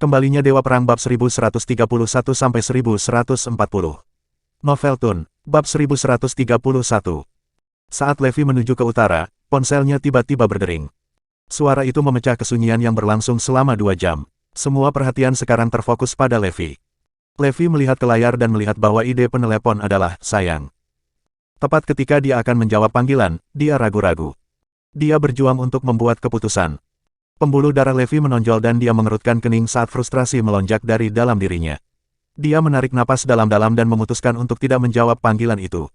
Kembalinya Dewa Perang bab 1131-1140. Novel Tun, bab 1131. Saat Levi menuju ke utara, ponselnya tiba-tiba berdering. Suara itu memecah kesunyian yang berlangsung selama 2 jam. Semua perhatian sekarang terfokus pada Levi. Levi melihat ke layar dan melihat bahwa ide penelepon adalah sayang. Tepat ketika dia akan menjawab panggilan, dia ragu-ragu. Dia berjuang untuk membuat keputusan. Pembuluh darah Levi menonjol dan dia mengerutkan kening saat frustrasi melonjak dari dalam dirinya. Dia menarik napas dalam-dalam dan memutuskan untuk tidak menjawab panggilan itu.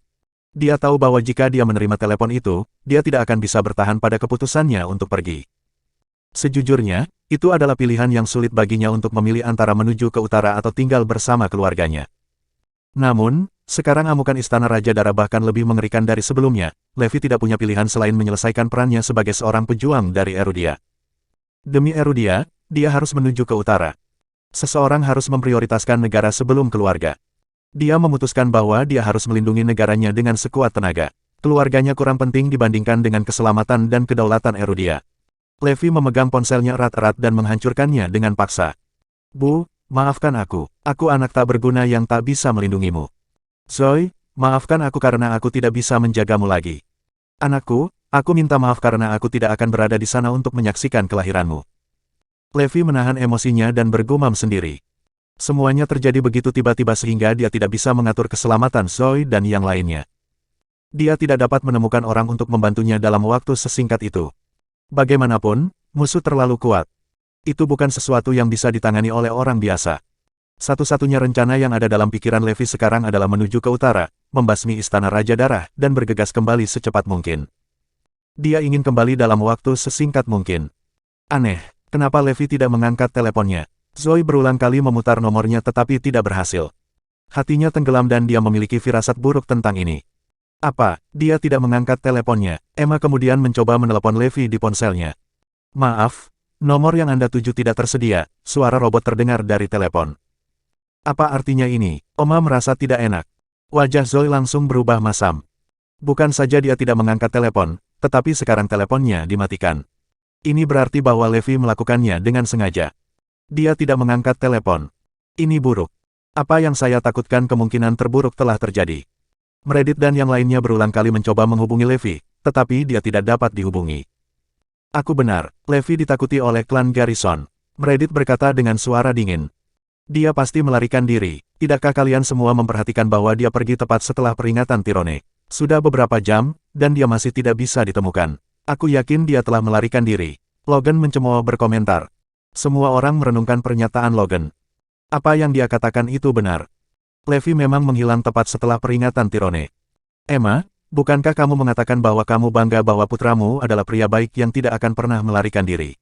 Dia tahu bahwa jika dia menerima telepon itu, dia tidak akan bisa bertahan pada keputusannya untuk pergi. Sejujurnya, itu adalah pilihan yang sulit baginya untuk memilih antara menuju ke utara atau tinggal bersama keluarganya. Namun, sekarang amukan Istana Raja Dara bahkan lebih mengerikan dari sebelumnya. Levi tidak punya pilihan selain menyelesaikan perannya sebagai seorang pejuang dari Erudia. Demi Erudia, dia harus menuju ke utara. Seseorang harus memprioritaskan negara sebelum keluarga. Dia memutuskan bahwa dia harus melindungi negaranya dengan sekuat tenaga. Keluarganya kurang penting dibandingkan dengan keselamatan dan kedaulatan Erudia. Levi memegang ponselnya erat-erat dan menghancurkannya dengan paksa. Bu, maafkan aku. Aku anak tak berguna yang tak bisa melindungimu. Zoe, maafkan aku karena aku tidak bisa menjagamu lagi. Anakku, aku minta maaf karena aku tidak akan berada di sana untuk menyaksikan kelahiranmu. Levi menahan emosinya dan bergumam sendiri. Semuanya terjadi begitu tiba-tiba sehingga dia tidak bisa mengatur keselamatan Zoe dan yang lainnya. Dia tidak dapat menemukan orang untuk membantunya dalam waktu sesingkat itu. Bagaimanapun, musuh terlalu kuat. Itu bukan sesuatu yang bisa ditangani oleh orang biasa. Satu-satunya rencana yang ada dalam pikiran Levi sekarang adalah menuju ke utara, membasmi Istana Raja Darah, dan bergegas kembali secepat mungkin. Dia ingin kembali dalam waktu sesingkat mungkin. Aneh, kenapa Levi tidak mengangkat teleponnya? Zoe berulang kali memutar nomornya tetapi tidak berhasil. Hatinya tenggelam dan dia memiliki firasat buruk tentang ini. Apa, dia tidak mengangkat teleponnya? Emma kemudian mencoba menelepon Levi di ponselnya. Maaf, nomor yang Anda tuju tidak tersedia, suara robot terdengar dari telepon. Apa artinya ini? Oma merasa tidak enak. Wajah Zoe langsung berubah masam. Bukan saja dia tidak mengangkat telepon, tetapi sekarang teleponnya dimatikan. Ini berarti bahwa Levi melakukannya dengan sengaja. Dia tidak mengangkat telepon. Ini buruk. Apa yang saya takutkan kemungkinan terburuk telah terjadi. Meredith dan yang lainnya berulang kali mencoba menghubungi Levi, tetapi dia tidak dapat dihubungi. Aku benar, Levi ditakuti oleh klan Garrison. Meredith berkata dengan suara dingin. Dia pasti melarikan diri. Tidakkah kalian semua memperhatikan bahwa dia pergi tepat setelah peringatan Tirone? Sudah beberapa jam, dan dia masih tidak bisa ditemukan. Aku yakin dia telah melarikan diri. Logan mencemooh berkomentar. Semua orang merenungkan pernyataan Logan. Apa yang dia katakan itu benar. Levi memang menghilang tepat setelah peringatan Tirone. Emma, bukankah kamu mengatakan bahwa kamu bangga bahwa putramu adalah pria baik yang tidak akan pernah melarikan diri?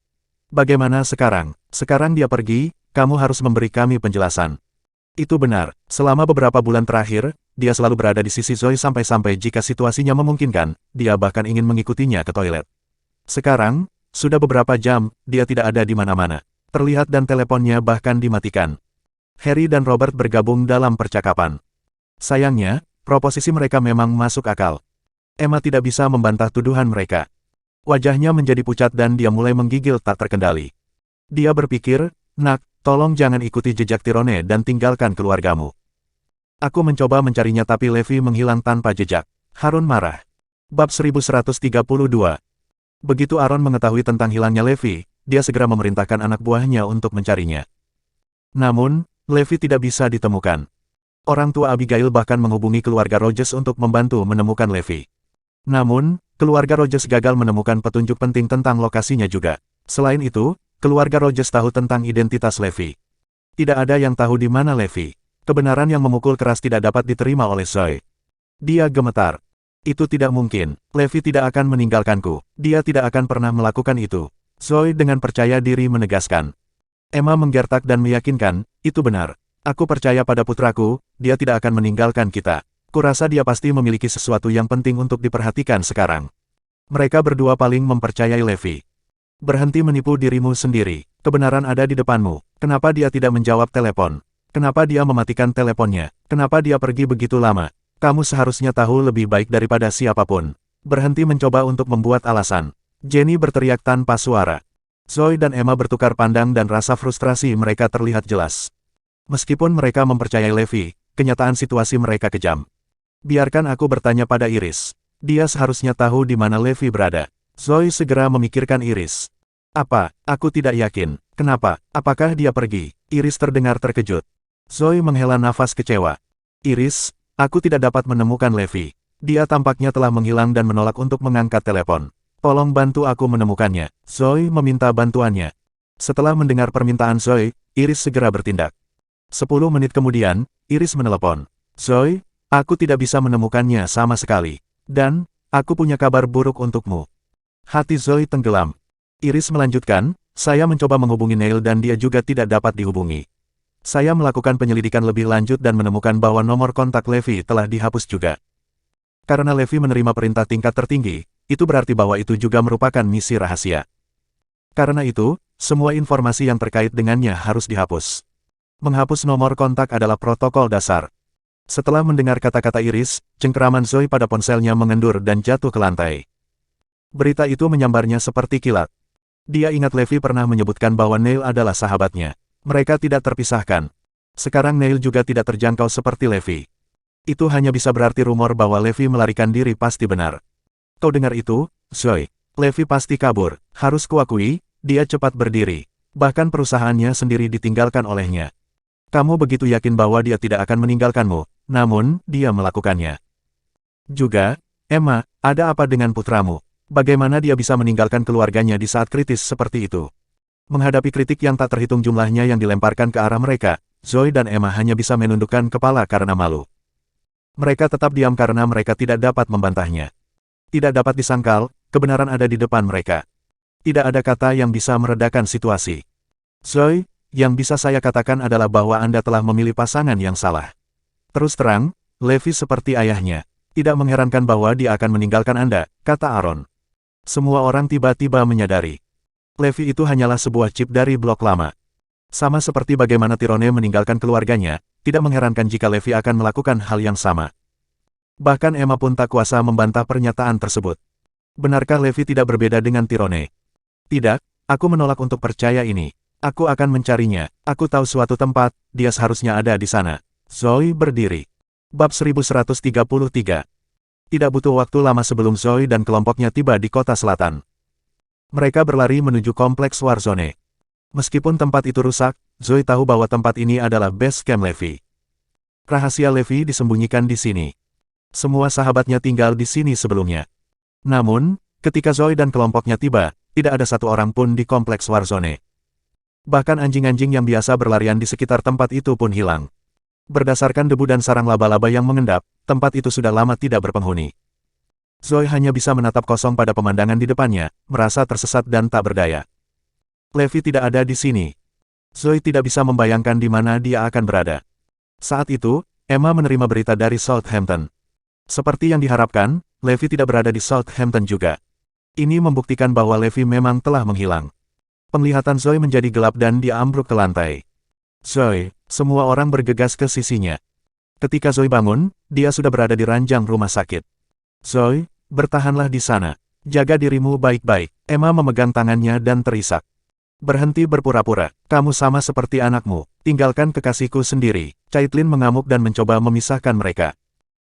Bagaimana sekarang? Sekarang dia pergi, kamu harus memberi kami penjelasan. Itu benar, selama beberapa bulan terakhir, dia selalu berada di sisi Zoe sampai-sampai jika situasinya memungkinkan, dia bahkan ingin mengikutinya ke toilet. Sekarang, sudah beberapa jam, dia tidak ada di mana-mana. Terlihat dan teleponnya bahkan dimatikan. Harry dan Robert bergabung dalam percakapan. Sayangnya, proposisi mereka memang masuk akal. Emma tidak bisa membantah tuduhan mereka. Wajahnya menjadi pucat dan dia mulai menggigil tak terkendali. Dia berpikir, Nak, tolong jangan ikuti jejak Tirone dan tinggalkan keluargamu. Aku mencoba mencarinya tapi Levi menghilang tanpa jejak. Harun marah. Bab 1132. Begitu Aaron mengetahui tentang hilangnya Levi, dia segera memerintahkan anak buahnya untuk mencarinya. Namun, Levi tidak bisa ditemukan. Orang tua Abigail bahkan menghubungi keluarga Rogers untuk membantu menemukan Levi. Namun, keluarga Rogers gagal menemukan petunjuk penting tentang lokasinya juga. Selain itu, keluarga Rogers tahu tentang identitas Levi. Tidak ada yang tahu di mana Levi. Kebenaran yang memukul keras tidak dapat diterima oleh Zoe. Dia gemetar. Itu tidak mungkin. Levi tidak akan meninggalkanku. Dia tidak akan pernah melakukan itu. Zoe dengan percaya diri menegaskan. Emma menggertak dan meyakinkan, itu benar. Aku percaya pada putraku, dia tidak akan meninggalkan kita. Kurasa dia pasti memiliki sesuatu yang penting untuk diperhatikan sekarang. Mereka berdua paling mempercayai Levi. Berhenti menipu dirimu sendiri. Kebenaran ada di depanmu. Kenapa dia tidak menjawab telepon? Kenapa dia mematikan teleponnya? Kenapa dia pergi begitu lama? Kamu seharusnya tahu lebih baik daripada siapapun. Berhenti mencoba untuk membuat alasan. Jenny berteriak tanpa suara. Zoe dan Emma bertukar pandang dan rasa frustrasi mereka terlihat jelas. Meskipun mereka mempercayai Levi, kenyataan situasi mereka kejam. Biarkan aku bertanya pada Iris. Dia seharusnya tahu di mana Levi berada. Zoe segera memikirkan Iris. Apa? Aku tidak yakin. Kenapa? Apakah dia pergi? Iris terdengar terkejut. Zoe menghela nafas kecewa. Iris, aku tidak dapat menemukan Levi. Dia tampaknya telah menghilang dan menolak untuk mengangkat telepon. Tolong bantu aku menemukannya. Zoe meminta bantuannya. Setelah mendengar permintaan Zoe, Iris segera bertindak. 10 menit kemudian, Iris menelepon. Zoe, aku tidak bisa menemukannya sama sekali. Dan, aku punya kabar buruk untukmu. Hati Zoe tenggelam. Iris melanjutkan, saya mencoba menghubungi Neil dan dia juga tidak dapat dihubungi. Saya melakukan penyelidikan lebih lanjut dan menemukan bahwa nomor kontak Levi telah dihapus juga. Karena Levi menerima perintah tingkat tertinggi, itu berarti bahwa itu juga merupakan misi rahasia. Karena itu, semua informasi yang terkait dengannya harus dihapus. Menghapus nomor kontak adalah protokol dasar. Setelah mendengar kata-kata Iris, cengkeraman Zoe pada ponselnya mengendur dan jatuh ke lantai. Berita itu menyambarnya seperti kilat. Dia ingat Levi pernah menyebutkan bahwa Neil adalah sahabatnya. Mereka tidak terpisahkan. Sekarang Neil juga tidak terjangkau seperti Levi. Itu hanya bisa berarti rumor bahwa Levi melarikan diri pasti benar. Kau dengar itu, Zoe? Levi pasti kabur. Harus kuakui, dia cepat berdiri. Bahkan perusahaannya sendiri ditinggalkan olehnya. Kamu begitu yakin bahwa dia tidak akan meninggalkanmu, namun, dia melakukannya. Juga, Emma, ada apa dengan putramu? Bagaimana dia bisa meninggalkan keluarganya di saat kritis seperti itu? Menghadapi kritik yang tak terhitung jumlahnya yang dilemparkan ke arah mereka, Zoe dan Emma hanya bisa menundukkan kepala karena malu. Mereka tetap diam karena mereka tidak dapat membantahnya. Tidak dapat disangkal, kebenaran ada di depan mereka. Tidak ada kata yang bisa meredakan situasi. Zoe, yang bisa saya katakan adalah bahwa Anda telah memilih pasangan yang salah. Terus terang, Levi seperti ayahnya. Tidak mengherankan bahwa dia akan meninggalkan Anda, kata Aaron. Semua orang tiba-tiba menyadari. Levi itu hanyalah sebuah chip dari blok lama. Sama seperti bagaimana Tyrone meninggalkan keluarganya, tidak mengherankan jika Levi akan melakukan hal yang sama. Bahkan Emma pun tak kuasa membantah pernyataan tersebut. Benarkah Levi tidak berbeda dengan Tyrone? Tidak, aku menolak untuk percaya ini. Aku akan mencarinya. Aku tahu suatu tempat, dia seharusnya ada di sana. Zoe berdiri. Bab 1133. Tidak butuh waktu lama sebelum Zoe dan kelompoknya tiba di kota selatan. Mereka berlari menuju kompleks Warzone. Meskipun tempat itu rusak, Zoe tahu bahwa tempat ini adalah base camp Levi. Rahasia Levi disembunyikan di sini. Semua sahabatnya tinggal di sini sebelumnya. Namun, ketika Zoe dan kelompoknya tiba, tidak ada satu orang pun di kompleks Warzone. Bahkan anjing-anjing yang biasa berlarian di sekitar tempat itu pun hilang. Berdasarkan debu dan sarang laba-laba yang mengendap, tempat itu sudah lama tidak berpenghuni. Zoe hanya bisa menatap kosong pada pemandangan di depannya, merasa tersesat dan tak berdaya. Levi tidak ada di sini. Zoe tidak bisa membayangkan di mana dia akan berada. Saat itu, Emma menerima berita dari Southampton. Seperti yang diharapkan, Levi tidak berada di Southampton juga. Ini membuktikan bahwa Levi memang telah menghilang. Penglihatan Zoe menjadi gelap dan dia ambruk ke lantai. Zoe, semua orang bergegas ke sisinya. Ketika Zoe bangun, dia sudah berada di ranjang rumah sakit. Zoe, bertahanlah di sana. Jaga dirimu baik-baik. Emma memegang tangannya dan terisak. Berhenti berpura-pura. Kamu sama seperti anakmu. Tinggalkan kekasihku sendiri. Caitlin mengamuk dan mencoba memisahkan mereka.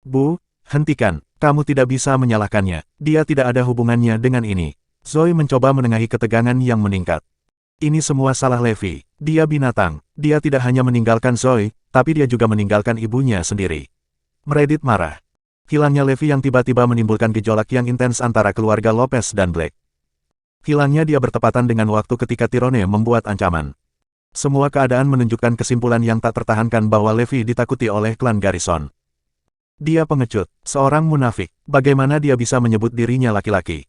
Bu, hentikan. Kamu tidak bisa menyalahkannya. Dia tidak ada hubungannya dengan ini. Zoe mencoba menengahi ketegangan yang meningkat. Ini semua salah Levi. Dia binatang. Dia tidak hanya meninggalkan Zoe, tapi dia juga meninggalkan ibunya sendiri. Meredith marah. Hilangnya Levi yang tiba-tiba menimbulkan gejolak yang intens antara keluarga Lopez dan Black. Hilangnya dia bertepatan dengan waktu ketika Tyrone membuat ancaman. Semua keadaan menunjukkan kesimpulan yang tak tertahankan bahwa Levi ditakuti oleh klan Garrison. Dia pengecut, seorang munafik. Bagaimana dia bisa menyebut dirinya laki-laki?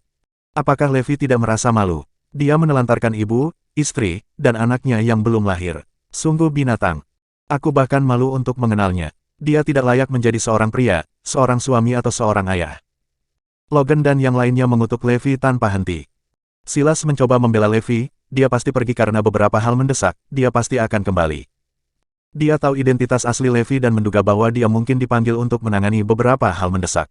Apakah Levi tidak merasa malu? Dia menelantarkan ibu, istri, dan anaknya yang belum lahir. Sungguh binatang. Aku bahkan malu untuk mengenalnya. Dia tidak layak menjadi seorang pria, seorang suami atau seorang ayah. Logan dan yang lainnya mengutuk Levi tanpa henti. Silas mencoba membela Levi, dia pasti pergi karena beberapa hal mendesak, dia pasti akan kembali. Dia tahu identitas asli Levi dan menduga bahwa dia mungkin dipanggil untuk menangani beberapa hal mendesak.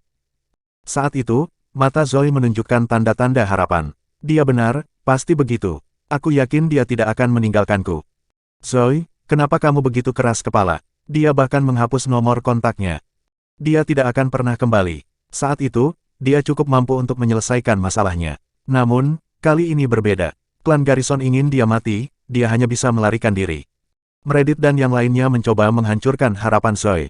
Saat itu, mata Zoe menunjukkan tanda-tanda harapan. Dia benar, pasti begitu. Aku yakin dia tidak akan meninggalkanku. Zoe, kenapa kamu begitu keras kepala? Dia bahkan menghapus nomor kontaknya. Dia tidak akan pernah kembali. Saat itu, dia cukup mampu untuk menyelesaikan masalahnya. Namun, kali ini berbeda. Klan Garrison ingin dia mati, dia hanya bisa melarikan diri. Meredith dan yang lainnya mencoba menghancurkan harapan Zoe.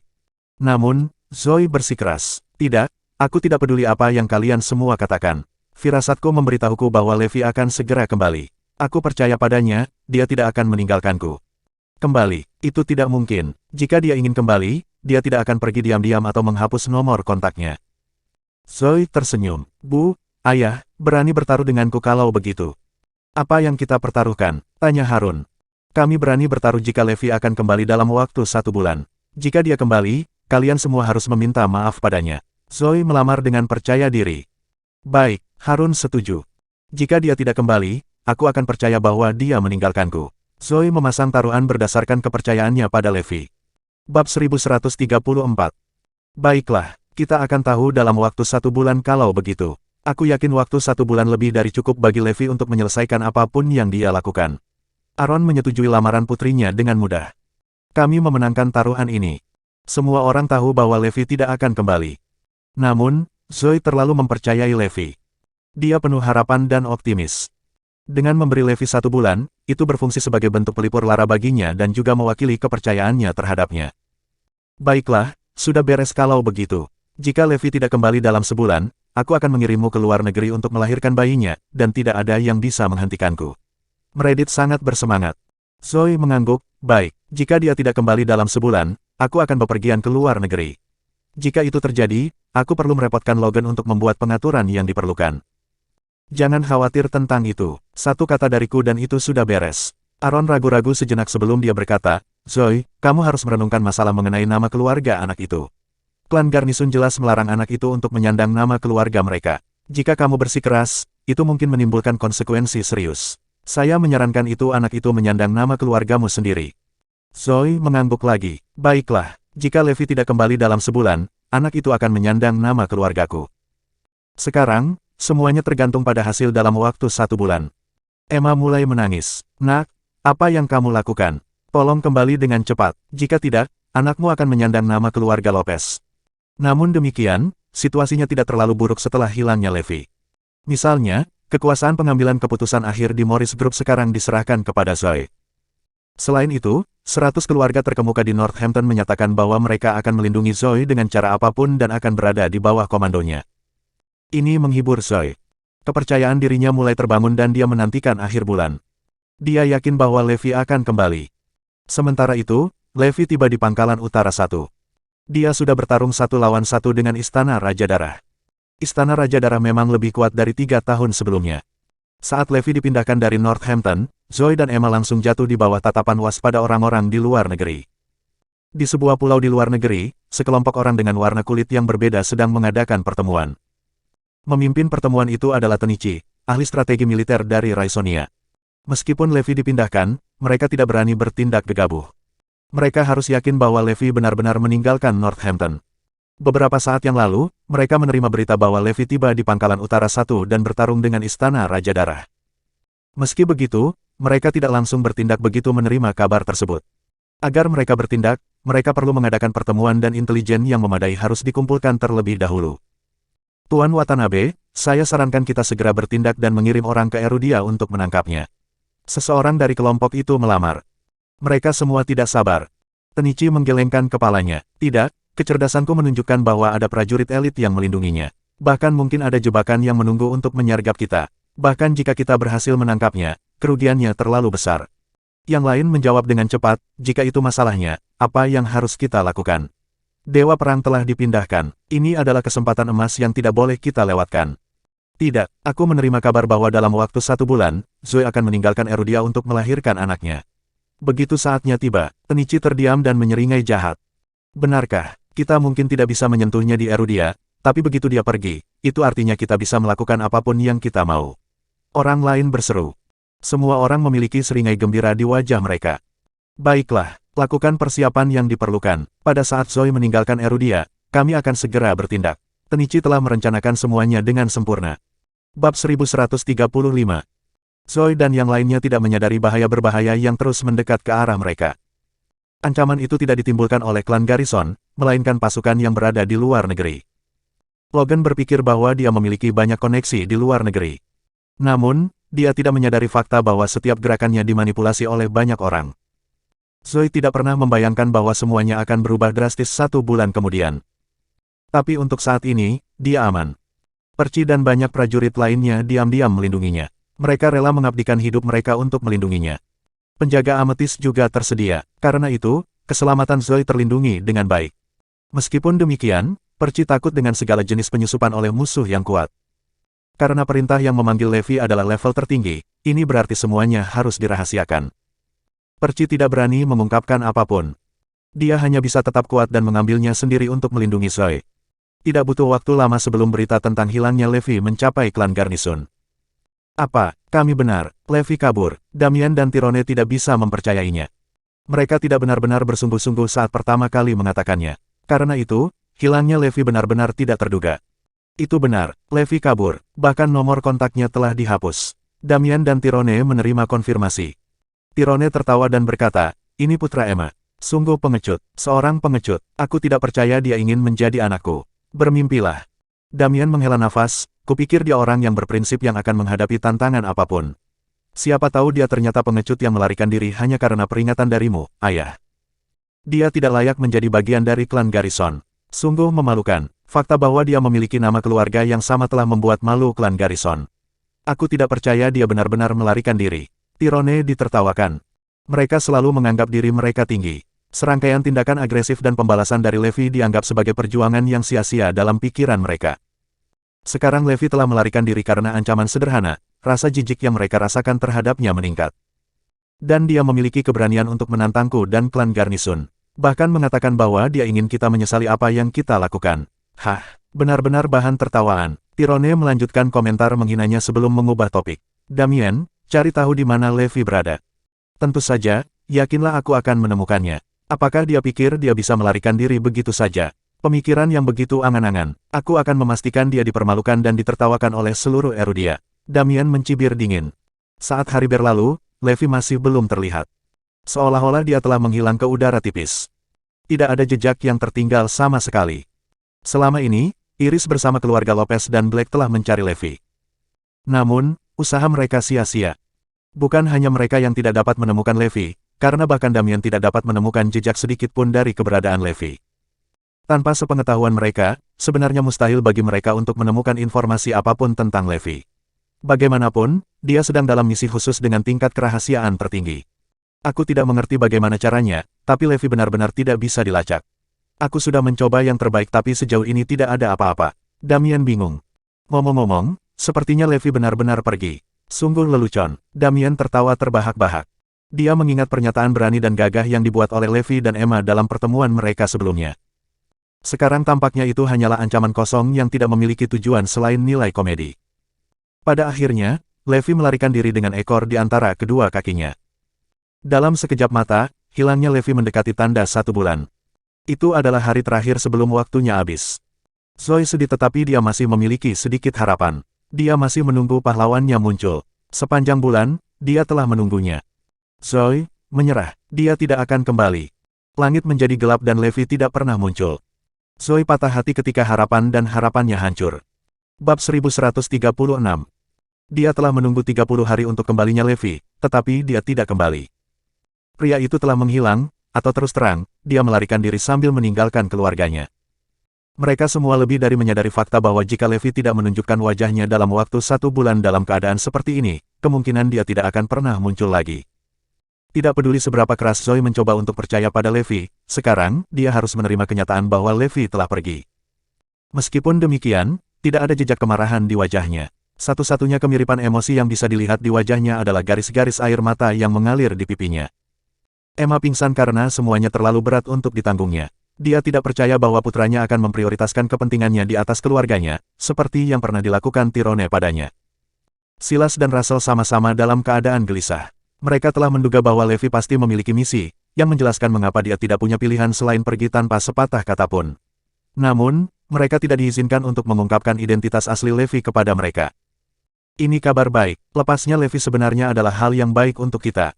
Namun, Zoe bersikeras. Tidak, aku tidak peduli apa yang kalian semua katakan. Firasatku memberitahuku bahwa Levi akan segera kembali. Aku percaya padanya, dia tidak akan meninggalkanku. Kembali, itu tidak mungkin. Jika dia ingin kembali, dia tidak akan pergi diam-diam atau menghapus nomor kontaknya. Zoe tersenyum. Bu, ayah, berani bertaruh denganku kalau begitu. Apa yang kita pertaruhkan? Tanya Harun. Kami berani bertaruh jika Levi akan kembali dalam waktu 1 bulan. Jika dia kembali, kalian semua harus meminta maaf padanya. Zoe melamar dengan percaya diri. Baik, Harun setuju. Jika dia tidak kembali, aku akan percaya bahwa dia meninggalkanku. Zoe memasang taruhan berdasarkan kepercayaannya pada Levi. Bab 1134. Baiklah, kita akan tahu dalam waktu 1 bulan kalau begitu. Aku yakin waktu 1 bulan lebih dari cukup bagi Levi untuk menyelesaikan apapun yang dia lakukan. Aaron menyetujui lamaran putrinya dengan mudah. Kami memenangkan taruhan ini. Semua orang tahu bahwa Levi tidak akan kembali. Namun, Zoe terlalu mempercayai Levi. Dia penuh harapan dan optimis. Dengan memberi Levi 1 bulan, itu berfungsi sebagai bentuk pelipur lara baginya dan juga mewakili kepercayaannya terhadapnya. Baiklah, sudah beres kalau begitu. Jika Levi tidak kembali dalam sebulan, aku akan mengirimmu ke luar negeri untuk melahirkan bayinya, dan tidak ada yang bisa menghentikanku. Meredith sangat bersemangat. Zoe mengangguk, baik, jika dia tidak kembali dalam sebulan, aku akan bepergian ke luar negeri. Jika itu terjadi, aku perlu merepotkan Logan untuk membuat pengaturan yang diperlukan. Jangan khawatir tentang itu. Satu kata dariku dan itu sudah beres. Aaron ragu-ragu sejenak sebelum dia berkata, Zoe, kamu harus merenungkan masalah mengenai nama keluarga anak itu. Klan Garnison jelas melarang anak itu untuk menyandang nama keluarga mereka. Jika kamu bersikeras, itu mungkin menimbulkan konsekuensi serius. Saya menyarankan anak itu menyandang nama keluargamu sendiri. Zoe mengangguk lagi. Baiklah, jika Levi tidak kembali dalam sebulan, anak itu akan menyandang nama keluargaku. Sekarang, semuanya tergantung pada hasil dalam waktu 1 bulan. Emma mulai menangis. Nak, apa yang kamu lakukan? Tolong kembali dengan cepat. Jika tidak, anakmu akan menyandang nama keluarga Lopez. Namun demikian, situasinya tidak terlalu buruk setelah hilangnya Levi. Misalnya, kekuasaan pengambilan keputusan akhir di Morris Group sekarang diserahkan kepada Zoe. Selain itu, 100 keluarga terkemuka di Northampton menyatakan bahwa mereka akan melindungi Zoe dengan cara apapun dan akan berada di bawah komandonya. Ini menghibur Zoe. Kepercayaan dirinya mulai terbangun dan dia menantikan akhir bulan. Dia yakin bahwa Levi akan kembali. Sementara itu, Levi tiba di Pangkalan Utara 1. Dia sudah bertarung 1 lawan 1 dengan Istana Raja Darah. Istana Raja Darah memang lebih kuat dari 3 tahun sebelumnya. Saat Levi dipindahkan dari Northampton, Zoe dan Emma langsung jatuh di bawah tatapan waspada orang-orang di luar negeri. Di sebuah pulau di luar negeri, sekelompok orang dengan warna kulit yang berbeda sedang mengadakan pertemuan. Memimpin pertemuan itu adalah Tenichi, ahli strategi militer dari Raisonia. Meskipun Levi dipindahkan, mereka tidak berani bertindak gegabah. Mereka harus yakin bahwa Levi benar-benar meninggalkan Northampton. Beberapa saat yang lalu, mereka menerima berita bahwa Levi tiba di Pangkalan Utara 1 dan bertarung dengan Istana Raja Darah. Meski begitu, mereka tidak langsung bertindak begitu menerima kabar tersebut. Agar mereka bertindak, mereka perlu mengadakan pertemuan dan intelijen yang memadai harus dikumpulkan terlebih dahulu. Tuan Watanabe, saya sarankan kita segera bertindak dan mengirim orang ke Erudia untuk menangkapnya. Seseorang dari kelompok itu melamar. Mereka semua tidak sabar. Tenichi menggelengkan kepalanya. Tidak, kecerdasanku menunjukkan bahwa ada prajurit elit yang melindunginya. Bahkan mungkin ada jebakan yang menunggu untuk menyergap kita. Bahkan jika kita berhasil menangkapnya, kerugiannya terlalu besar. Yang lain menjawab dengan cepat, jika itu masalahnya, apa yang harus kita lakukan? Dewa Perang telah dipindahkan. Ini adalah kesempatan emas yang tidak boleh kita lewatkan. Tidak, aku menerima kabar bahwa dalam waktu 1 bulan, Zoe akan meninggalkan Erudia untuk melahirkan anaknya. Begitu saatnya tiba, Tenichi terdiam dan menyeringai jahat. Benarkah, kita mungkin tidak bisa menyentuhnya di Erudia, tapi begitu dia pergi, itu artinya kita bisa melakukan apapun yang kita mau. Orang lain berseru. Semua orang memiliki seringai gembira di wajah mereka. Baiklah. Lakukan persiapan yang diperlukan. Pada saat Zoe meninggalkan Erudia, kami akan segera bertindak. Tenichi telah merencanakan semuanya dengan sempurna. Bab 1135. Zoe dan yang lainnya tidak menyadari bahaya berbahaya yang terus mendekat ke arah mereka. Ancaman itu tidak ditimbulkan oleh klan Garrison, melainkan pasukan yang berada di luar negeri. Logan berpikir bahwa dia memiliki banyak koneksi di luar negeri. Namun, dia tidak menyadari fakta bahwa setiap gerakannya dimanipulasi oleh banyak orang. Zoe tidak pernah membayangkan bahwa semuanya akan berubah drastis 1 bulan kemudian. Tapi untuk saat ini, dia aman. Percy dan banyak prajurit lainnya diam-diam melindunginya. Mereka rela mengabdikan hidup mereka untuk melindunginya. Penjaga ametis juga tersedia. Karena itu, keselamatan Zoe terlindungi dengan baik. Meskipun demikian, Percy takut dengan segala jenis penyusupan oleh musuh yang kuat. Karena perintah yang memanggil Levi adalah level tertinggi, ini berarti semuanya harus dirahasiakan. Percy tidak berani mengungkapkan apapun. Dia hanya bisa tetap kuat dan mengambilnya sendiri untuk melindungi Zoe. Tidak butuh waktu lama sebelum berita tentang hilangnya Levi mencapai klan Garnison. Apa, kami benar, Levi kabur, Damian dan Tyrone tidak bisa mempercayainya. Mereka tidak benar-benar bersungguh-sungguh saat pertama kali mengatakannya. Karena itu, hilangnya Levi benar-benar tidak terduga. Itu benar, Levi kabur, bahkan nomor kontaknya telah dihapus. Damian dan Tyrone menerima konfirmasi. Tyrone tertawa dan berkata, ini putra Emma. Sungguh pengecut, seorang pengecut, aku tidak percaya dia ingin menjadi anakku. Bermimpilah. Damian menghela nafas, kupikir dia orang yang berprinsip yang akan menghadapi tantangan apapun. Siapa tahu dia ternyata pengecut yang melarikan diri hanya karena peringatan darimu, ayah. Dia tidak layak menjadi bagian dari klan Garrison. Sungguh memalukan. Fakta bahwa dia memiliki nama keluarga yang sama telah membuat malu klan Garrison. Aku tidak percaya dia benar-benar melarikan diri. Tyrone ditertawakan. Mereka selalu menganggap diri mereka tinggi. Serangkaian tindakan agresif dan pembalasan dari Levi dianggap sebagai perjuangan yang sia-sia dalam pikiran mereka. Sekarang Levi telah melarikan diri karena ancaman sederhana, rasa jijik yang mereka rasakan terhadapnya meningkat. Dan dia memiliki keberanian untuk menantangku dan klan Garnison. Bahkan mengatakan bahwa dia ingin kita menyesali apa yang kita lakukan. Hah, benar-benar bahan tertawaan. Tyrone melanjutkan komentar menghinanya sebelum mengubah topik. Damien, cari tahu di mana Levi berada. Tentu saja, yakinlah aku akan menemukannya. Apakah dia pikir dia bisa melarikan diri begitu saja? Pemikiran yang begitu angan-angan. Aku akan memastikan dia dipermalukan dan ditertawakan oleh seluruh Erudia. Damien mencibir dingin. Saat hari berlalu, Levi masih belum terlihat. Seolah-olah dia telah menghilang ke udara tipis. Tidak ada jejak yang tertinggal sama sekali. Selama ini, Iris bersama keluarga Lopez dan Black telah mencari Levi. Namun, usaha mereka sia-sia. Bukan hanya mereka yang tidak dapat menemukan Levi, karena bahkan Damien tidak dapat menemukan jejak sedikit pun dari keberadaan Levi. Tanpa sepengetahuan mereka, sebenarnya mustahil bagi mereka untuk menemukan informasi apapun tentang Levi. Bagaimanapun, dia sedang dalam misi khusus dengan tingkat kerahasiaan tertinggi. Aku tidak mengerti bagaimana caranya, tapi Levi benar-benar tidak bisa dilacak. Aku sudah mencoba yang terbaik tapi sejauh ini tidak ada apa-apa. Damien bingung. Ngomong-ngomong, sepertinya Levi benar-benar pergi. Sungguh lelucon. Damien tertawa terbahak-bahak. Dia mengingat pernyataan berani dan gagah yang dibuat oleh Levi dan Emma dalam pertemuan mereka sebelumnya. Sekarang tampaknya itu hanyalah ancaman kosong yang tidak memiliki tujuan selain nilai komedi. Pada akhirnya, Levi melarikan diri dengan ekor di antara kedua kakinya. Dalam sekejap mata, hilangnya Levi mendekati tanda 1 bulan. Itu adalah hari terakhir sebelum waktunya habis. Zoe sedih tetapi dia masih memiliki sedikit harapan. Dia masih menunggu pahlawannya muncul. Sepanjang bulan, dia telah menunggunya. Zoe, menyerah. Dia tidak akan kembali. Langit menjadi gelap dan Levi tidak pernah muncul. Zoe patah hati ketika harapan dan harapannya hancur. Bab 1136. Dia telah menunggu 30 hari untuk kembalinya Levi, tetapi dia tidak kembali. Pria itu telah menghilang, atau terus terang, dia melarikan diri sambil meninggalkan keluarganya. Mereka semua lebih dari menyadari fakta bahwa jika Levi tidak menunjukkan wajahnya dalam waktu 1 bulan dalam keadaan seperti ini, kemungkinan dia tidak akan pernah muncul lagi. Tidak peduli seberapa keras Zoe mencoba untuk percaya pada Levi, sekarang, dia harus menerima kenyataan bahwa Levi telah pergi. Meskipun demikian, tidak ada jejak kemarahan di wajahnya. Satu-satunya kemiripan emosi yang bisa dilihat di wajahnya adalah garis-garis air mata yang mengalir di pipinya. Emma pingsan karena semuanya terlalu berat untuk ditanggungnya. Dia tidak percaya bahwa putranya akan memprioritaskan kepentingannya di atas keluarganya, seperti yang pernah dilakukan Tyrone padanya. Silas dan Russell sama-sama dalam keadaan gelisah. Mereka telah menduga bahwa Levi pasti memiliki misi, yang menjelaskan mengapa dia tidak punya pilihan selain pergi tanpa sepatah kata pun. Namun, mereka tidak diizinkan untuk mengungkapkan identitas asli Levi kepada mereka. Ini kabar baik, lepasnya Levi sebenarnya adalah hal yang baik untuk kita.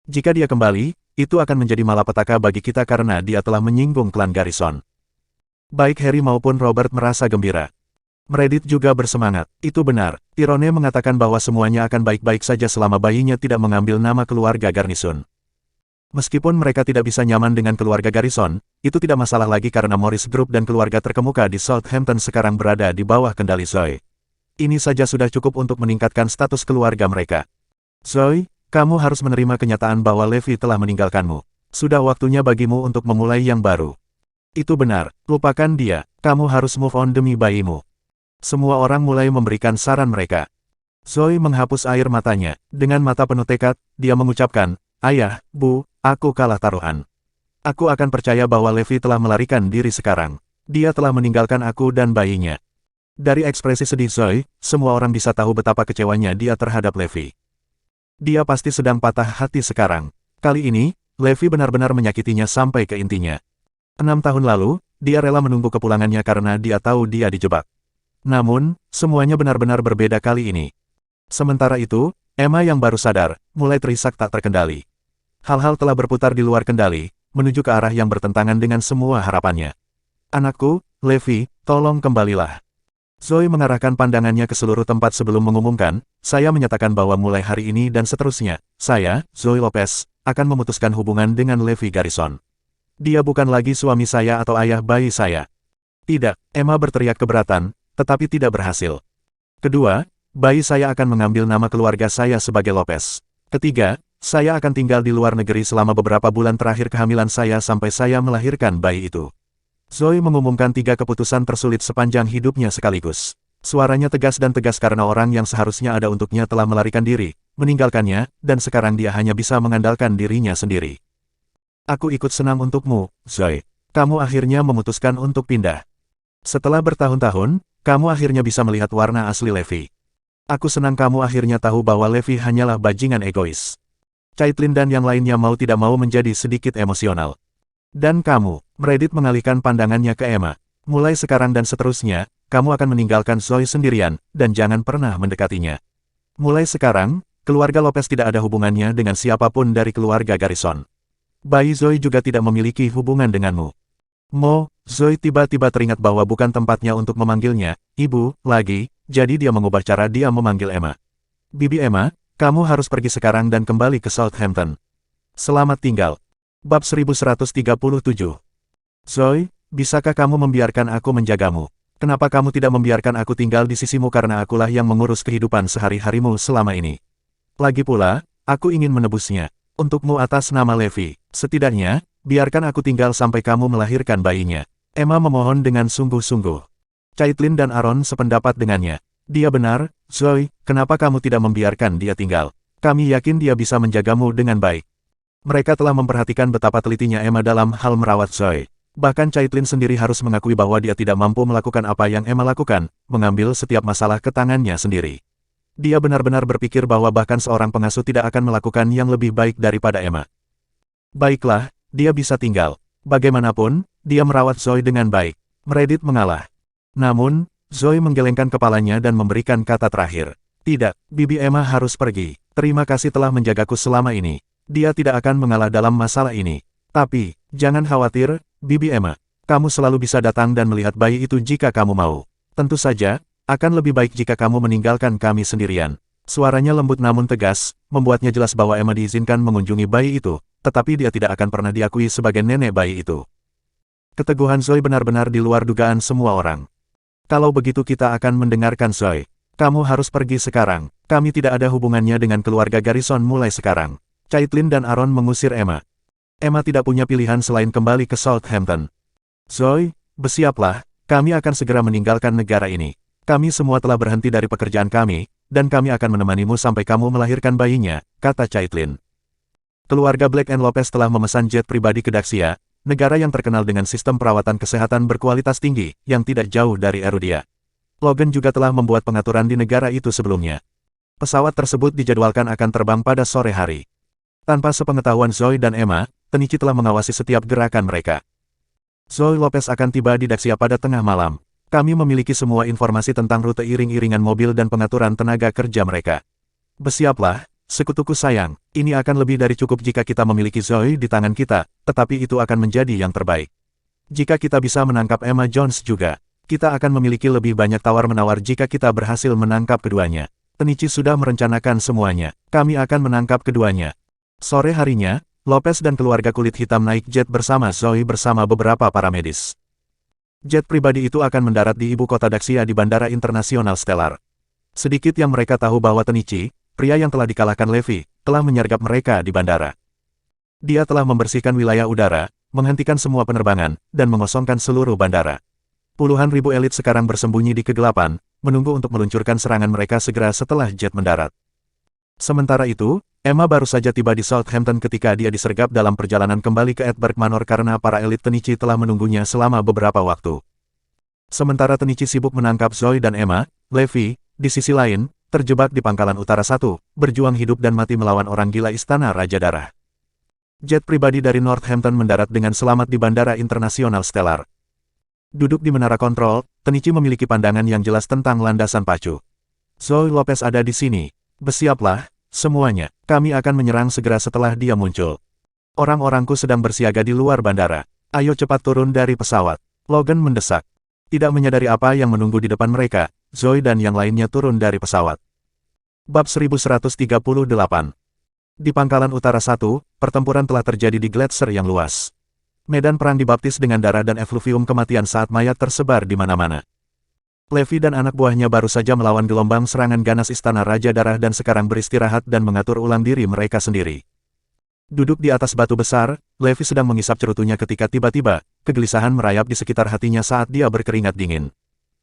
Jika dia kembali, itu akan menjadi malapetaka bagi kita karena dia telah menyinggung klan Garrison. Baik Harry maupun Robert merasa gembira. Meredith juga bersemangat. Itu benar, Tyrone mengatakan bahwa semuanya akan baik-baik saja selama bayinya tidak mengambil nama keluarga Garnison. Meskipun mereka tidak bisa nyaman dengan keluarga Garrison, itu tidak masalah lagi karena Morris Group dan keluarga terkemuka di Southampton sekarang berada di bawah kendali Zoe. Ini saja sudah cukup untuk meningkatkan status keluarga mereka. Zoe, kamu harus menerima kenyataan bahwa Levi telah meninggalkanmu. Sudah waktunya bagimu untuk memulai yang baru. Itu benar, lupakan dia, kamu harus move on demi bayimu. Semua orang mulai memberikan saran mereka. Zoe menghapus air matanya, dengan mata penuh tekad, dia mengucapkan, "Ayah, Bu, aku kalah taruhan. Aku akan percaya bahwa Levi telah melarikan diri sekarang. Dia telah meninggalkan aku dan bayinya." Dari ekspresi sedih Zoe, semua orang bisa tahu betapa kecewanya dia terhadap Levi. Dia pasti sedang patah hati sekarang. Kali ini, Levi benar-benar menyakitinya sampai ke intinya. 6 tahun lalu, dia rela menunggu kepulangannya karena dia tahu dia dijebak. Namun, semuanya benar-benar berbeda kali ini. Sementara itu, Emma yang baru sadar, mulai terisak tak terkendali. Hal-hal telah berputar di luar kendali, menuju ke arah yang bertentangan dengan semua harapannya. "Anakku, Levi, tolong kembalilah." Zoe mengarahkan pandangannya ke seluruh tempat sebelum mengumumkan, "Saya menyatakan bahwa mulai hari ini dan seterusnya, saya, Zoe Lopez, akan memutuskan hubungan dengan Levi Garrison. Dia bukan lagi suami saya atau ayah bayi saya." "Tidak," Emma berteriak keberatan, tetapi tidak berhasil. "Kedua, bayi saya akan mengambil nama keluarga saya sebagai Lopez. Ketiga, saya akan tinggal di luar negeri selama beberapa bulan terakhir kehamilan saya sampai saya melahirkan bayi itu." Zoe mengumumkan 3 keputusan tersulit sepanjang hidupnya sekaligus. Suaranya tegas dan tegas karena orang yang seharusnya ada untuknya telah melarikan diri, meninggalkannya, dan sekarang dia hanya bisa mengandalkan dirinya sendiri. "Aku ikut senang untukmu, Zoe. Kamu akhirnya memutuskan untuk pindah. Setelah bertahun-tahun, kamu akhirnya bisa melihat warna asli Levi. Aku senang kamu akhirnya tahu bahwa Levi hanyalah bajingan egois." Caitlin dan yang lainnya mau tidak mau menjadi sedikit emosional. "Dan kamu," Meredith mengalihkan pandangannya ke Emma, "mulai sekarang dan seterusnya, kamu akan meninggalkan Zoe sendirian, dan jangan pernah mendekatinya. Mulai sekarang, keluarga Lopez tidak ada hubungannya dengan siapapun dari keluarga Garrison. Bayi Zoe juga tidak memiliki hubungan denganmu." Zoe tiba-tiba teringat bahwa bukan tempatnya untuk memanggilnya, "Ibu," lagi, jadi dia mengubah cara dia memanggil Emma. "Bibi Emma, kamu harus pergi sekarang dan kembali ke Southampton. Selamat tinggal." Bab 1137. "Zoe, bisakah kamu membiarkan aku menjagamu? Kenapa kamu tidak membiarkan aku tinggal di sisimu karena akulah yang mengurus kehidupan sehari-harimu selama ini? Lagi pula, aku ingin menebusnya. Untukmu atas nama Levi. Setidaknya, biarkan aku tinggal sampai kamu melahirkan bayinya." Emma memohon dengan sungguh-sungguh. Caitlin dan Aaron sependapat dengannya. "Dia benar, Zoe, kenapa kamu tidak membiarkan dia tinggal? Kami yakin dia bisa menjagamu dengan baik." Mereka telah memperhatikan betapa telitinya Emma dalam hal merawat Zoe. Bahkan Caitlin sendiri harus mengakui bahwa dia tidak mampu melakukan apa yang Emma lakukan, mengambil setiap masalah ke tangannya sendiri. Dia benar-benar berpikir bahwa bahkan seorang pengasuh tidak akan melakukan yang lebih baik daripada Emma. "Baiklah, dia bisa tinggal. Bagaimanapun, dia merawat Zoe dengan baik." Meredith mengalah. Namun, Zoe menggelengkan kepalanya dan memberikan kata terakhir. "Tidak, Bibi Emma harus pergi. Terima kasih telah menjagaku selama ini. Dia tidak akan mengalah dalam masalah ini. Tapi, jangan khawatir, Bibi Emma. Kamu selalu bisa datang dan melihat bayi itu jika kamu mau. Tentu saja, akan lebih baik jika kamu meninggalkan kami sendirian." Suaranya lembut namun tegas, membuatnya jelas bahwa Emma diizinkan mengunjungi bayi itu, tetapi dia tidak akan pernah diakui sebagai nenek bayi itu. Keteguhan Zoe benar-benar di luar dugaan semua orang. "Kalau begitu kita akan mendengarkan Zoe. Kamu harus pergi sekarang. Kami tidak ada hubungannya dengan keluarga Garrison mulai sekarang." Caitlin dan Aaron mengusir Emma. Emma tidak punya pilihan selain kembali ke Southampton. "Zoe, bersiaplah, kami akan segera meninggalkan negara ini. Kami semua telah berhenti dari pekerjaan kami, dan kami akan menemanimu sampai kamu melahirkan bayinya," kata Caitlin. Keluarga Black and Lopez telah memesan jet pribadi ke Daxia, negara yang terkenal dengan sistem perawatan kesehatan berkualitas tinggi, yang tidak jauh dari Erudia. Logan juga telah membuat pengaturan di negara itu sebelumnya. Pesawat tersebut dijadwalkan akan terbang pada sore hari. Tanpa sepengetahuan Zoe dan Emma, Tenichi telah mengawasi setiap gerakan mereka. Zoe Lopez akan tiba di Daxia pada tengah malam. Kami memiliki semua informasi tentang rute iring-iringan mobil dan pengaturan tenaga kerja mereka. Bersiaplah, sekutuku sayang, ini akan lebih dari cukup jika kita memiliki Zoe di tangan kita, tetapi itu akan menjadi yang terbaik. Jika kita bisa menangkap Emma Jones juga, kita akan memiliki lebih banyak tawar-menawar jika kita berhasil menangkap keduanya. Tenichi sudah merencanakan semuanya. Kami akan menangkap keduanya. Sore harinya, Lopez dan keluarga kulit hitam naik jet bersama Zoe bersama beberapa para medis. Jet pribadi itu akan mendarat di ibu kota Daxia di Bandara Internasional Stellar. Sedikit yang mereka tahu bahwa Tenichi, pria yang telah dikalahkan Levi, telah menyergap mereka di bandara. Dia telah membersihkan wilayah udara, menghentikan semua penerbangan, dan mengosongkan seluruh bandara. Puluhan ribu elit sekarang bersembunyi di kegelapan, menunggu untuk meluncurkan serangan mereka segera setelah jet mendarat. Sementara itu, Emma baru saja tiba di Southampton ketika dia disergap dalam perjalanan kembali ke Edberg Manor karena para elit Tenichi telah menunggunya selama beberapa waktu. Sementara Tenichi sibuk menangkap Zoe dan Emma, Levi, di sisi lain, terjebak di Pangkalan Utara 1, berjuang hidup dan mati melawan orang gila Istana Raja Darah. Jet pribadi dari Northampton mendarat dengan selamat di Bandara Internasional Stellar. Duduk di menara kontrol, Tenichi memiliki pandangan yang jelas tentang landasan pacu. Zoe Lopez ada di sini. Bersiaplah, semuanya. Kami akan menyerang segera setelah dia muncul. Orang-orangku sedang bersiaga di luar bandara. Ayo cepat turun dari pesawat. Logan mendesak. Tidak menyadari apa yang menunggu di depan mereka, Zoe dan yang lainnya turun dari pesawat. Bab 1138. Di Pangkalan Utara 1, pertempuran telah terjadi di gletser yang luas. Medan perang dibaptis dengan darah dan efluvium kematian saat mayat tersebar di mana-mana. Levi dan anak buahnya baru saja melawan gelombang serangan ganas Istana Raja Darah dan sekarang beristirahat dan mengatur ulang diri mereka sendiri. Duduk di atas batu besar, Levi sedang mengisap cerutunya ketika tiba-tiba, kegelisahan merayap di sekitar hatinya saat dia berkeringat dingin.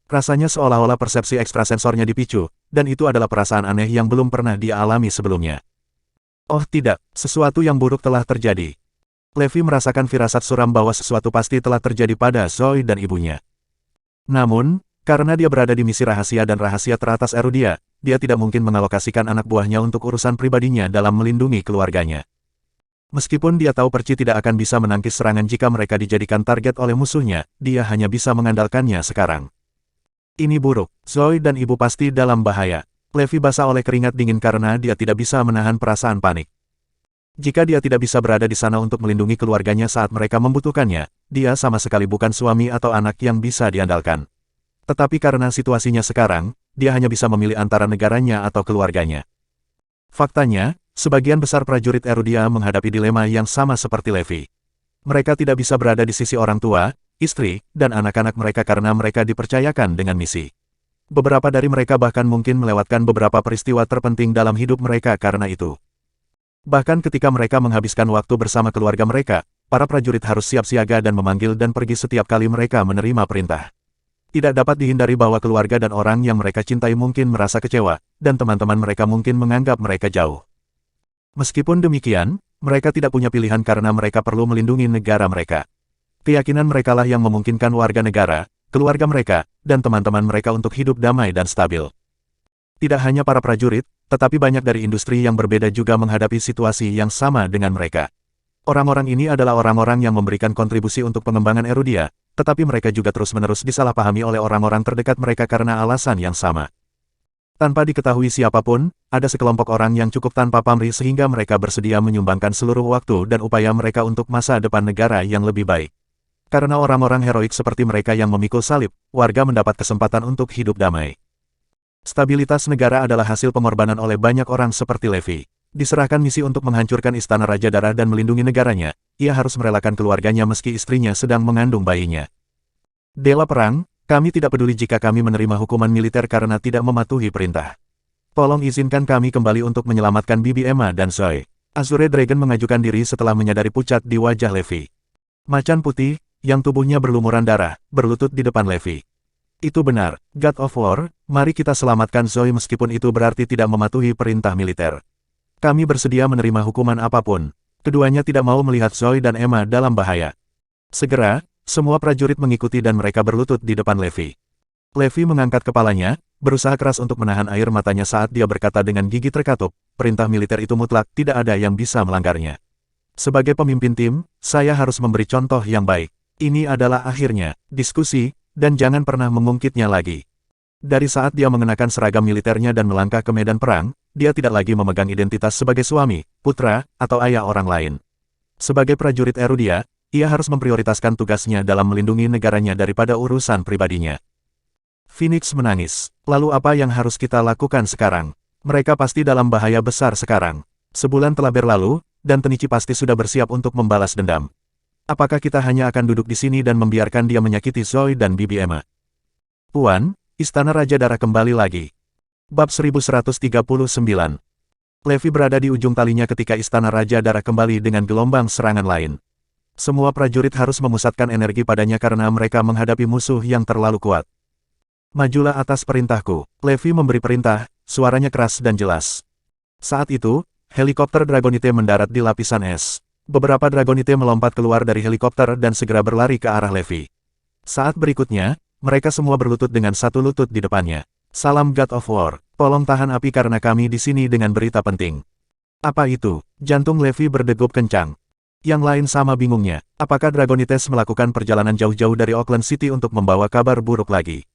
Rasanya seolah-olah persepsi ekstrasensornya dipicu, dan itu adalah perasaan aneh yang belum pernah dia alami sebelumnya. Oh tidak, sesuatu yang buruk telah terjadi. Levi merasakan firasat suram bahwa sesuatu pasti telah terjadi pada Zoe dan ibunya. Namun, karena dia berada di misi rahasia dan rahasia teratas Erudia, dia tidak mungkin mengalokasikan anak buahnya untuk urusan pribadinya dalam melindungi keluarganya. Meskipun dia tahu Percy tidak akan bisa menangkis serangan jika mereka dijadikan target oleh musuhnya, dia hanya bisa mengandalkannya sekarang. Ini buruk, Zoe dan ibu pasti dalam bahaya. Levi basah oleh keringat dingin karena dia tidak bisa menahan perasaan panik. Jika dia tidak bisa berada di sana untuk melindungi keluarganya saat mereka membutuhkannya, dia sama sekali bukan suami atau anak yang bisa diandalkan. Tetapi karena situasinya sekarang, dia hanya bisa memilih antara negaranya atau keluarganya. Faktanya, sebagian besar prajurit Erudia menghadapi dilema yang sama seperti Levi. Mereka tidak bisa berada di sisi orang tua, istri, dan anak-anak mereka karena mereka dipercayakan dengan misi. Beberapa dari mereka bahkan mungkin melewatkan beberapa peristiwa terpenting dalam hidup mereka karena itu. Bahkan ketika mereka menghabiskan waktu bersama keluarga mereka, para prajurit harus siap siaga dan memanggil dan pergi setiap kali mereka menerima perintah. Tidak dapat dihindari bahwa keluarga dan orang yang mereka cintai mungkin merasa kecewa, dan teman-teman mereka mungkin menganggap mereka jauh. Meskipun demikian, mereka tidak punya pilihan karena mereka perlu melindungi negara mereka. Keyakinan merekalah yang memungkinkan warga negara, keluarga mereka, dan teman-teman mereka untuk hidup damai dan stabil. Tidak hanya para prajurit, tetapi banyak dari industri yang berbeda juga menghadapi situasi yang sama dengan mereka. Orang-orang ini adalah orang-orang yang memberikan kontribusi untuk pengembangan Erudia, tetapi mereka juga terus-menerus disalahpahami oleh orang-orang terdekat mereka karena alasan yang sama. Tanpa diketahui siapapun, ada sekelompok orang yang cukup tanpa pamrih sehingga mereka bersedia menyumbangkan seluruh waktu dan upaya mereka untuk masa depan negara yang lebih baik. Karena orang-orang heroik seperti mereka yang memikul salib, warga mendapat kesempatan untuk hidup damai. Stabilitas negara adalah hasil pengorbanan oleh banyak orang seperti Levi. Diserahkan misi untuk menghancurkan Istana Raja Darah dan melindungi negaranya, ia harus merelakan keluarganya meski istrinya sedang mengandung bayinya. Dewa perang, kami tidak peduli jika kami menerima hukuman militer karena tidak mematuhi perintah. Tolong izinkan kami kembali untuk menyelamatkan Bibi Emma dan Zoe. Azure Dragon mengajukan diri setelah menyadari pucat di wajah Levi. Macan putih, yang tubuhnya berlumuran darah, berlutut di depan Levi. Itu benar, God of War, mari kita selamatkan Zoe meskipun itu berarti tidak mematuhi perintah militer. Kami bersedia menerima hukuman apapun. Keduanya tidak mau melihat Zoe dan Emma dalam bahaya. Segera, semua prajurit mengikuti dan mereka berlutut di depan Levi. Levi mengangkat kepalanya, berusaha keras untuk menahan air matanya saat dia berkata dengan gigi terkatup, perintah militer itu mutlak, tidak ada yang bisa melanggarnya. Sebagai pemimpin tim, saya harus memberi contoh yang baik. Ini adalah akhirnya. Diskusi, dan jangan pernah mengungkitnya lagi. Dari saat dia mengenakan seragam militernya dan melangkah ke medan perang, dia tidak lagi memegang identitas sebagai suami, putra, atau ayah orang lain. Sebagai prajurit Erudia, ia harus memprioritaskan tugasnya dalam melindungi negaranya daripada urusan pribadinya. Phoenix menangis. Lalu apa yang harus kita lakukan sekarang? Mereka pasti dalam bahaya besar sekarang. Sebulan telah berlalu, dan Tenichi pasti sudah bersiap untuk membalas dendam. Apakah kita hanya akan duduk di sini dan membiarkan dia menyakiti Zoe dan Bibi Emma? Puan, Istana Raja Darah kembali lagi. Bab 1139. Levi berada di ujung talinya ketika Istana Raja Darah kembali dengan gelombang serangan lain. Semua prajurit harus memusatkan energi padanya karena mereka menghadapi musuh yang terlalu kuat. Majulah atas perintahku. Levi memberi perintah, suaranya keras dan jelas. Saat itu, helikopter Dragonite mendarat di lapisan es. Beberapa Dragonite melompat keluar dari helikopter dan segera berlari ke arah Levi. Saat berikutnya, mereka semua berlutut dengan satu lutut di depannya. Salam God of War, tolong tahan api karena kami di sini dengan berita penting. Apa itu? Jantung Levi berdegup kencang. Yang lain sama bingungnya, apakah Dragonites melakukan perjalanan jauh-jauh dari Auckland City untuk membawa kabar buruk lagi?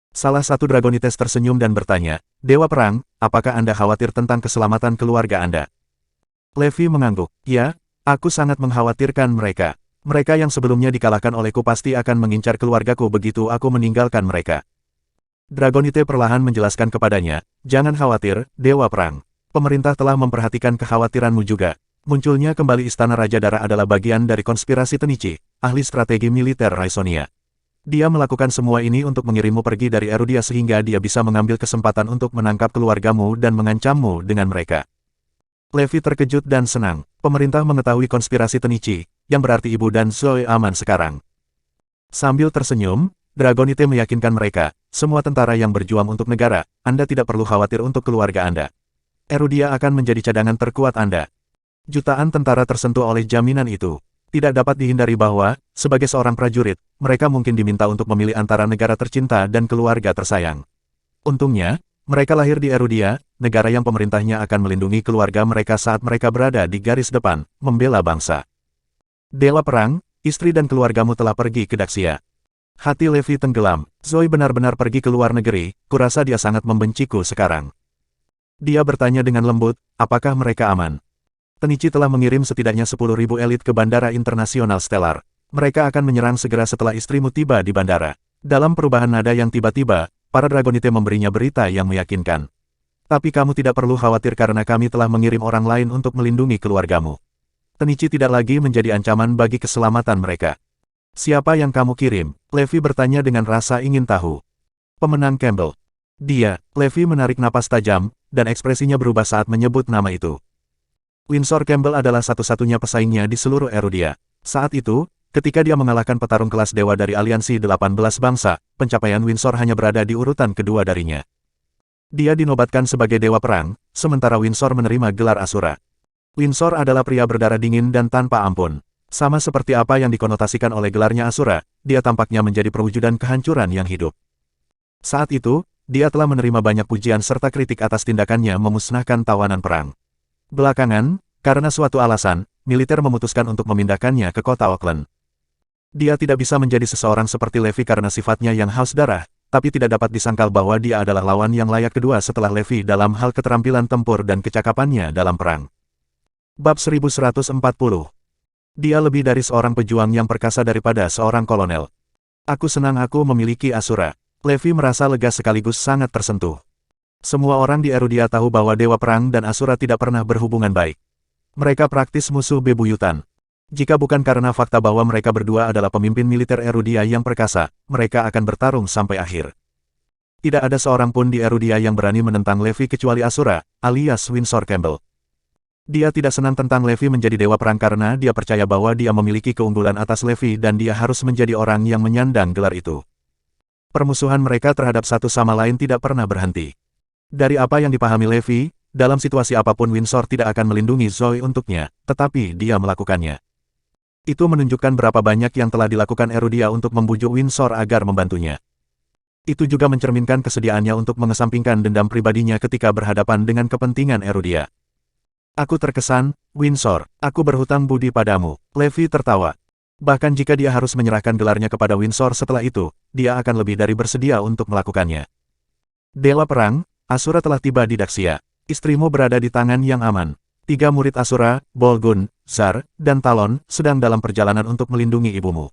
Salah satu Dragonites tersenyum dan bertanya, Dewa Perang, apakah Anda khawatir tentang keselamatan keluarga Anda? Levi mengangguk, ya, aku sangat mengkhawatirkan mereka. Mereka yang sebelumnya dikalahkan olehku pasti akan mengincar keluargaku begitu aku meninggalkan mereka. Dragonite perlahan menjelaskan kepadanya, jangan khawatir, Dewa Perang. Pemerintah telah memperhatikan kekhawatiranmu juga. Munculnya kembali Istana Raja Darah adalah bagian dari konspirasi Tenichi, ahli strategi militer Raisonia. Dia melakukan semua ini untuk mengirimmu pergi dari Erudia sehingga dia bisa mengambil kesempatan untuk menangkap keluargamu dan mengancammu dengan mereka. Levi terkejut dan senang. Pemerintah mengetahui konspirasi Tenichi, yang berarti ibu dan Zoe aman sekarang. Sambil tersenyum, Dragonite meyakinkan mereka, semua tentara yang berjuang untuk negara, Anda tidak perlu khawatir untuk keluarga Anda. Erudia akan menjadi cadangan terkuat Anda. Jutaan tentara tersentuh oleh jaminan itu. Tidak dapat dihindari bahwa, sebagai seorang prajurit, mereka mungkin diminta untuk memilih antara negara tercinta dan keluarga tersayang. Untungnya, mereka lahir di Erudia, negara yang pemerintahnya akan melindungi keluarga mereka saat mereka berada di garis depan, membela bangsa. Dewa Perang, istri dan keluargamu telah pergi ke Daxia. Hati Levi tenggelam, Zoe benar-benar pergi ke luar negeri, kurasa dia sangat membenciku sekarang. Dia bertanya dengan lembut, apakah mereka aman? Tenichi telah mengirim setidaknya 10.000 elit ke Bandara Internasional Stellar. Mereka akan menyerang segera setelah istrimu tiba di bandara. Dalam perubahan nada yang tiba-tiba, para Dragonite memberinya berita yang meyakinkan. Tapi kamu tidak perlu khawatir karena kami telah mengirim orang lain untuk melindungi keluargamu. Tenichi tidak lagi menjadi ancaman bagi keselamatan mereka. Siapa yang kamu kirim? Levi bertanya dengan rasa ingin tahu. Pemenang Campbell. Dia, Levi menarik napas tajam, dan ekspresinya berubah saat menyebut nama itu. Winsor Campbell adalah satu-satunya pesaingnya di seluruh Erudia. Saat itu, ketika dia mengalahkan petarung kelas dewa dari aliansi 18 bangsa, pencapaian Winsor hanya berada di urutan kedua darinya. Dia dinobatkan sebagai Dewa Perang, sementara Winsor menerima gelar Asura. Winsor adalah pria berdarah dingin dan tanpa ampun. Sama seperti apa yang dikonotasikan oleh gelarnya Asura, dia tampaknya menjadi perwujudan kehancuran yang hidup. Saat itu, dia telah menerima banyak pujian serta kritik atas tindakannya memusnahkan tawanan perang. Belakangan, karena suatu alasan, militer memutuskan untuk memindahkannya ke kota Auckland. Dia tidak bisa menjadi seseorang seperti Levi karena sifatnya yang haus darah, tapi tidak dapat disangkal bahwa dia adalah lawan yang layak kedua setelah Levi dalam hal keterampilan tempur dan kecakapannya dalam perang. Bab 1140. Dia lebih dari seorang pejuang yang perkasa daripada seorang kolonel. Aku senang aku memiliki Asura. Levi merasa lega sekaligus sangat tersentuh. Semua orang di Erudia tahu bahwa Dewa Perang dan Asura tidak pernah berhubungan baik. Mereka praktis musuh bebuyutan. Jika bukan karena fakta bahwa mereka berdua adalah pemimpin militer Erudia yang perkasa, mereka akan bertarung sampai akhir. Tidak ada seorang pun di Erudia yang berani menentang Levi kecuali Asura, alias Winsor Campbell. Dia tidak senang tentang Levi menjadi Dewa Perang karena dia percaya bahwa dia memiliki keunggulan atas Levi dan dia harus menjadi orang yang menyandang gelar itu. Permusuhan mereka terhadap satu sama lain tidak pernah berhenti. Dari apa yang dipahami Levi, dalam situasi apapun Winsor tidak akan melindungi Zoe untuknya, tetapi dia melakukannya. Itu menunjukkan berapa banyak yang telah dilakukan Erudia untuk membujuk Winsor agar membantunya. Itu juga mencerminkan kesediaannya untuk mengesampingkan dendam pribadinya ketika berhadapan dengan kepentingan Erudia. Aku terkesan, Winsor, aku berhutang budi padamu. Levi tertawa. Bahkan jika dia harus menyerahkan gelarnya kepada Windsor setelah itu, dia akan lebih dari bersedia untuk melakukannya. Dewa Perang, Asura telah tiba di Daxia. Istrimu berada di tangan yang aman. 3 murid Asura, Bolgun, Zar, dan Talon, sedang dalam perjalanan untuk melindungi ibumu.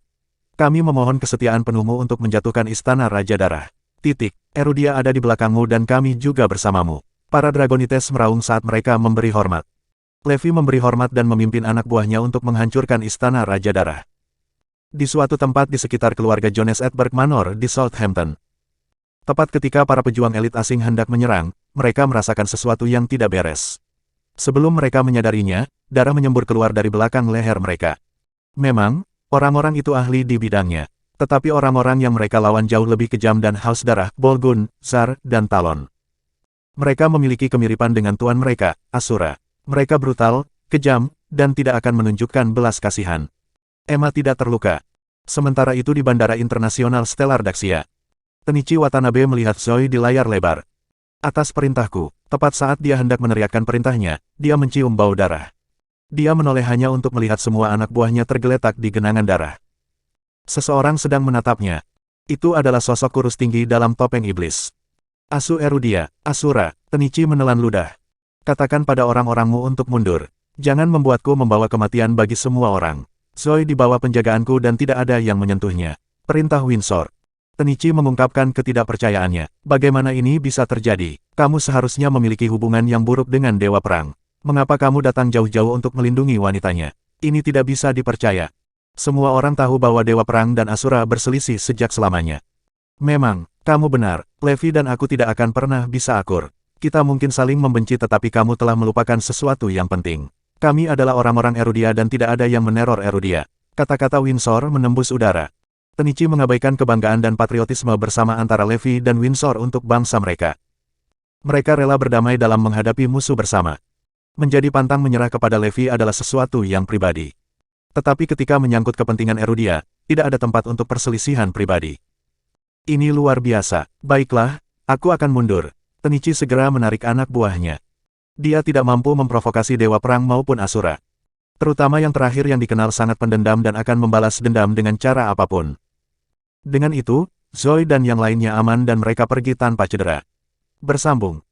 Kami memohon kesetiaan penuhmu untuk menjatuhkan Istana Raja Darah. Erudia ada di belakangmu dan kami juga bersamamu. Para Dragonites meraung saat mereka memberi hormat. Levi memberi hormat dan memimpin anak buahnya untuk menghancurkan Istana Raja Darah. Di suatu tempat di sekitar keluarga Jones Edberg Manor di Southampton. Tepat ketika para pejuang elit asing hendak menyerang, mereka merasakan sesuatu yang tidak beres. Sebelum mereka menyadarinya, darah menyembur keluar dari belakang leher mereka. Memang, orang-orang itu ahli di bidangnya. Tetapi orang-orang yang mereka lawan jauh lebih kejam dan haus darah, Bolgun, Zar, dan Talon. Mereka memiliki kemiripan dengan tuan mereka, Asura. Mereka brutal, kejam, dan tidak akan menunjukkan belas kasihan. Emma tidak terluka. Sementara itu di Bandara Internasional Stellar Daxia. Tenichi Watanabe melihat Zoe di layar lebar. Atas perintahku, tepat saat dia hendak meneriakkan perintahnya, dia mencium bau darah. Dia menoleh hanya untuk melihat semua anak buahnya tergeletak di genangan darah. Seseorang sedang menatapnya. Itu adalah sosok kurus tinggi dalam topeng iblis. Asu Erudia, Asura, Tenichi menelan ludah. Katakan pada orang-orangmu untuk mundur. Jangan membuatku membawa kematian bagi semua orang. Zoe di bawah penjagaanku dan tidak ada yang menyentuhnya. Perintah Windsor. Tenichi mengungkapkan ketidakpercayaannya. Bagaimana ini bisa terjadi? Kamu seharusnya memiliki hubungan yang buruk dengan Dewa Perang. Mengapa kamu datang jauh-jauh untuk melindungi wanitanya? Ini tidak bisa dipercaya. Semua orang tahu bahwa Dewa Perang dan Asura berselisih sejak selamanya. Memang, kamu benar. Levi dan aku tidak akan pernah bisa akur. Kita mungkin saling membenci tetapi kamu telah melupakan sesuatu yang penting. Kami adalah orang-orang Erudia dan tidak ada yang meneror Erudia. Kata-kata Windsor menembus udara. Tenichi mengabaikan kebanggaan dan patriotisme bersama antara Levi dan Windsor untuk bangsa mereka. Mereka rela berdamai dalam menghadapi musuh bersama. Menjadi pantang menyerah kepada Levi adalah sesuatu yang pribadi. Tetapi ketika menyangkut kepentingan Erudia, tidak ada tempat untuk perselisihan pribadi. Ini luar biasa. Baiklah, aku akan mundur. Tenichi segera menarik anak buahnya. Dia tidak mampu memprovokasi Dewa Perang maupun Asura. Terutama yang terakhir yang dikenal sangat pendendam dan akan membalas dendam dengan cara apapun. Dengan itu, Zoe dan yang lainnya aman dan mereka pergi tanpa cedera. Bersambung.